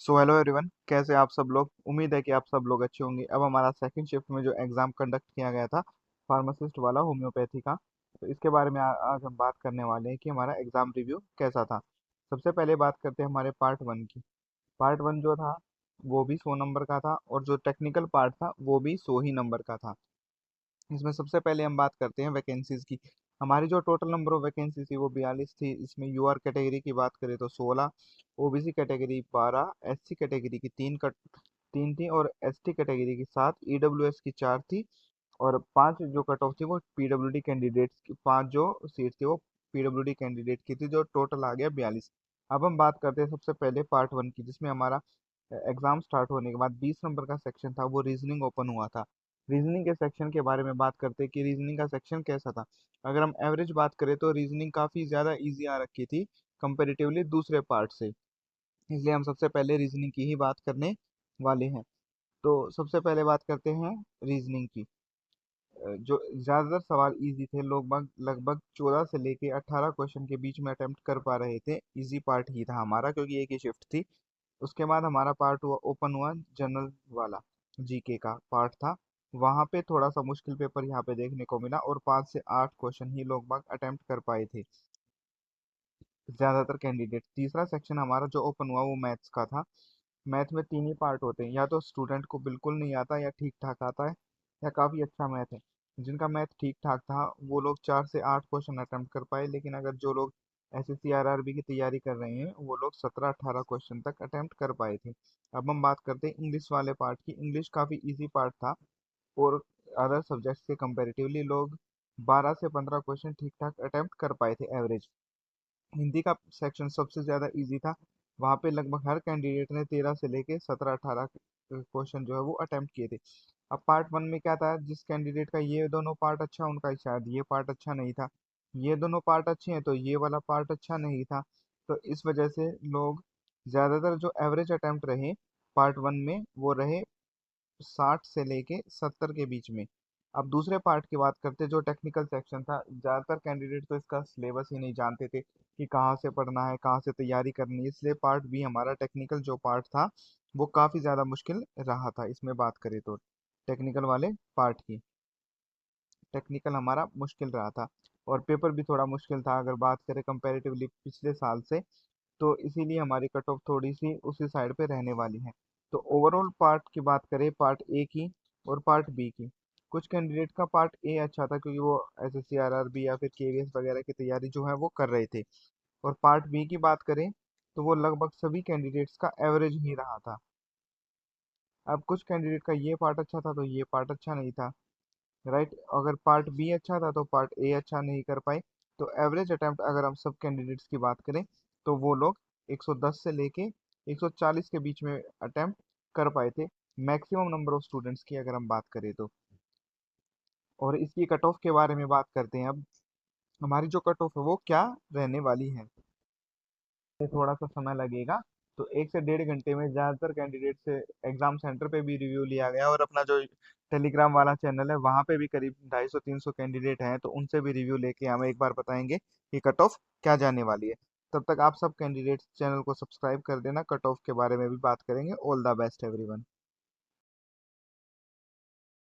So hello everyone, कैसे आप सब लोग। उम्मीद है कि आप सब लोग अच्छे होंगे। अब हमारा सेकंड शिफ्ट में जो एग्ज़ाम कंडक्ट किया गया था फार्मासिस्ट वाला होम्योपैथी का, तो इसके बारे में आज हम बात करने वाले हैं कि हमारा एग्ज़ाम रिव्यू कैसा था। सबसे पहले बात करते हैं हमारे पार्ट वन की। पार्ट वन जो था वो भी 100 नंबर का था और जो टेक्निकल पार्ट था वो भी 100 ही नंबर का था। इसमें सबसे पहले हम बात करते हैं वैकेंसीज की। हमारी जो टोटल नंबर ऑफ वैकेंसी थी वो 42 थी। इसमें यूआर कैटेगरी की बात करें तो 16, ओबीसी कैटेगरी 12, एससी कैटेगरी की 3 थी और एसटी कैटेगरी की 7, ईडब्ल्यूएस की 4 थी और 5 जो कट ऑफ थी वो पीडब्ल्यूडी कैंडिडेट्स की, 5 जो सीट थी वो पीडब्ल्यूडी कैंडिडेट की थी, जो टोटल आ गया 42। अब हम बात करते हैं सबसे पहले पार्ट वन की, जिसमें हमारा एग्जाम स्टार्ट होने के बाद 20 नंबर का सेक्शन था, वो रीजनिंग ओपन हुआ था। रीजनिंग के सेक्शन के बारे में बात करते हैं कि रीजनिंग का सेक्शन कैसा था। अगर हम एवरेज बात करें तो रीजनिंग काफ़ी ज़्यादा इजी आ रखी थी कंपेरेटिवली दूसरे पार्ट से। इसलिए हम सबसे पहले रीजनिंग की ही बात करने वाले हैं। तो सबसे पहले बात करते हैं रीजनिंग की। जो ज़्यादातर सवाल इजी थे, लगभग लगभग 14 से लेके 18 क्वेश्चन के बीच में अटेम्प्ट कर पा रहे थे। इजी पार्ट ही था हमारा क्योंकि एक ही शिफ्ट थी। उसके बाद हमारा पार्ट हुआ ओपन हुआ जनरल वाला, जीके का पार्ट था। वहाँ पे थोड़ा सा मुश्किल पेपर यहाँ पे देखने को मिला और 5 से 8 क्वेश्चन ही लोग बाग अटेम्प्ट कर पाए थे ज़्यादातर कैंडिडेट। तीसरा सेक्शन हमारा जो ओपन हुआ वो मैथ्स का था। मैथ में 3 ही पार्ट होते हैं, या तो स्टूडेंट को बिल्कुल नहीं आता या ठीक ठाक आता है या काफ़ी अच्छा मैथ है। जिनका मैथ ठीक ठाक था वो लोग 4 से 8 क्वेश्चन अटेम्प्ट कर पाए, लेकिन अगर जो लोग एसएससी आरआरबी की तैयारी कर रहे हैं वो लोग 17-18 क्वेश्चन तक अटेम्प्ट कर पाए थे। अब हम बात करते हैं इंग्लिश वाले पार्ट की। इंग्लिश काफ़ी इजी पार्ट था और अदर सब्जेक्ट्स के कंपेरेटिवली लोग 12 से 15 क्वेश्चन ठीक ठाक अटेम्प्ट कर पाए थे एवरेज। हिंदी का सेक्शन सबसे ज़्यादा इजी था। वहाँ पे लगभग हर कैंडिडेट ने 13 से लेके 17-18 क्वेश्चन जो है वो अटेम्प्ट किए थे। अब पार्ट वन में क्या था, जिस कैंडिडेट का ये दोनों पार्ट अच्छा उनका शायद ये पार्ट अच्छा नहीं था, ये दोनों पार्ट अच्छे हैं तो ये वाला पार्ट अच्छा नहीं था। तो इस वजह से लोग ज़्यादातर जो एवरेज अटेम्प्ट रहे पार्ट वन में वो रहे 60 से लेके 70 के बीच में। अब दूसरे पार्ट की बात करते हैं जो टेक्निकल सेक्शन था। ज़्यादातर कैंडिडेट तो इसका सिलेबस ही नहीं जानते थे कि कहाँ से पढ़ना है, कहाँ से तैयारी करनी है। इसलिए पार्ट बी हमारा टेक्निकल जो पार्ट था वो काफ़ी ज़्यादा मुश्किल रहा था। इसमें बात करें तो टेक्निकल वाले पार्ट की, टेक्निकल हमारा मुश्किल रहा था और पेपर भी थोड़ा मुश्किल था अगर बात करें कंपैरेटिवली पिछले साल से। तो इसीलिए हमारी कट ऑफ थोड़ी सी उसी साइड पे रहने वाली है। तो ओवरऑल पार्ट की बात करें पार्ट ए की और पार्ट बी की, कुछ कैंडिडेट का पार्ट ए अच्छा था क्योंकि वो एसएससी आरआरबी या फिर केवीएस वगैरह की तैयारी जो है वो कर रहे थे। और पार्ट बी की बात करें तो वो लगभग सभी कैंडिडेट्स का एवरेज ही रहा था। अब कुछ कैंडिडेट का ये पार्ट अच्छा था तो ये पार्ट अच्छा नहीं था, राइट। अगर पार्ट बी अच्छा था तो पार्ट ए अच्छा नहीं कर पाए। तो एवरेज अटेम्प्ट अगर हम सब कैंडिडेट्स की बात करें तो वो लोग 110 से लेके 140 के बीच में अटेम्प्ट कर पाए थे, मैक्सिमम नंबर ऑफ स्टूडेंट्स की अगर हम बात करें तो। और इसकी कट ऑफ के बारे में बात करते हैं। अब हमारी जो कट ऑफ है वो क्या रहने वाली है, ये थोड़ा सा समय लगेगा। तो 1 से 1.5 घंटे में ज़्यादातर कैंडिडेट से एग्जाम सेंटर पे भी रिव्यू लिया गया और अपना जो टेलीग्राम वाला चैनल है वहाँ पे भी करीब 250-300 कैंडिडेट हैं, तो उनसे भी रिव्यू लेके हम एक बार बताएंगे कि कट ऑफ क्या जाने वाली है। तब तक आप सब कैंडिडेट्स चैनल को सब्सक्राइब कर देना, कट ऑफ के बारे में भी बात करेंगे। All the best everyone.